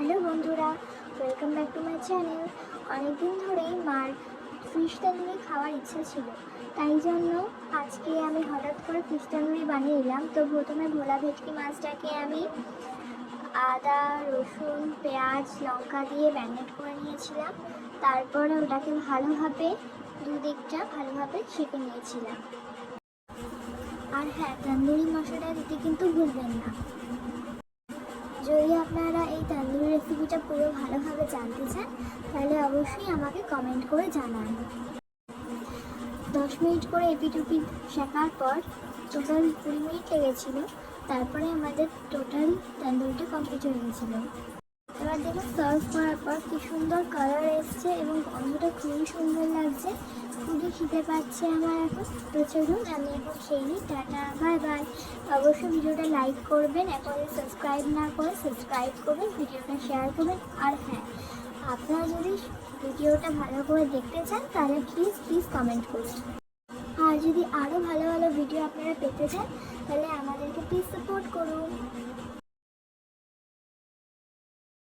Hello বন্ধুরা, welcome back to my channel. অনেকদিন ধরেই মার ফিশ তন্দুরি খাওয়ার ইচ্ছা ছিল, তাই জন্য আজকে আমি হঠাৎ করে ফিশ তন্দুরি বানিয়ে নিলাম। তো প্রথমে ভোলা ভেটকি মাছটাকে আমি আদা, রসুন, পেঁয়াজ, লঙ্কা দিয়ে ম্যারিনেট করে নিয়েছিলাম। তারপরে ওটাকে ভালোভাবে দুদিকটা ভালোভাবে সেঁকে নিয়েছিলাম। আর হ্যাঁ, তন্দুরি মশলা দিতে কিন্তু ভুলবেন না। যদি আপনারা এই তন্দুরি রেসিপিটা পুরো ভালোভাবে জানতে চান, তাহলে অবশ্যই আমাকে কমেন্ট করে জানান। 10 মিনিট করে এপিট ওপিট শেখার পর টোটাল 20 মিনিট লেগেছিল। তারপরে আমাদের টোটাল তন্দুরিটা কমপ্লিট হয়ে গেছিলো। এবার দেখুন, সার্ভ করার পর কি সুন্দর কালার এসছে এবং গন্ধটা খুবই সুন্দর লাগছে। খুবই খিদে পাচ্ছে আমার এখন। তো চলুন আমি এখন সেই নিই। Tata, bye bye. অবশ্যই ভিডিওটা লাইক করবেন, এখনই সাবস্ক্রাইব না করে সাবস্ক্রাইব করবেন, ভিডিওটা শেয়ার করবেন। আর হ্যাঁ, আপনারা যদি ভিডিওটা ভালো করে দেখতে চান তাহলে প্লিজ কমেন্ট করুন। আর যদি আরও ভালো ভালো ভিডিও আপনারা পেতে চান তাহলে আমাদেরকে প্লিজ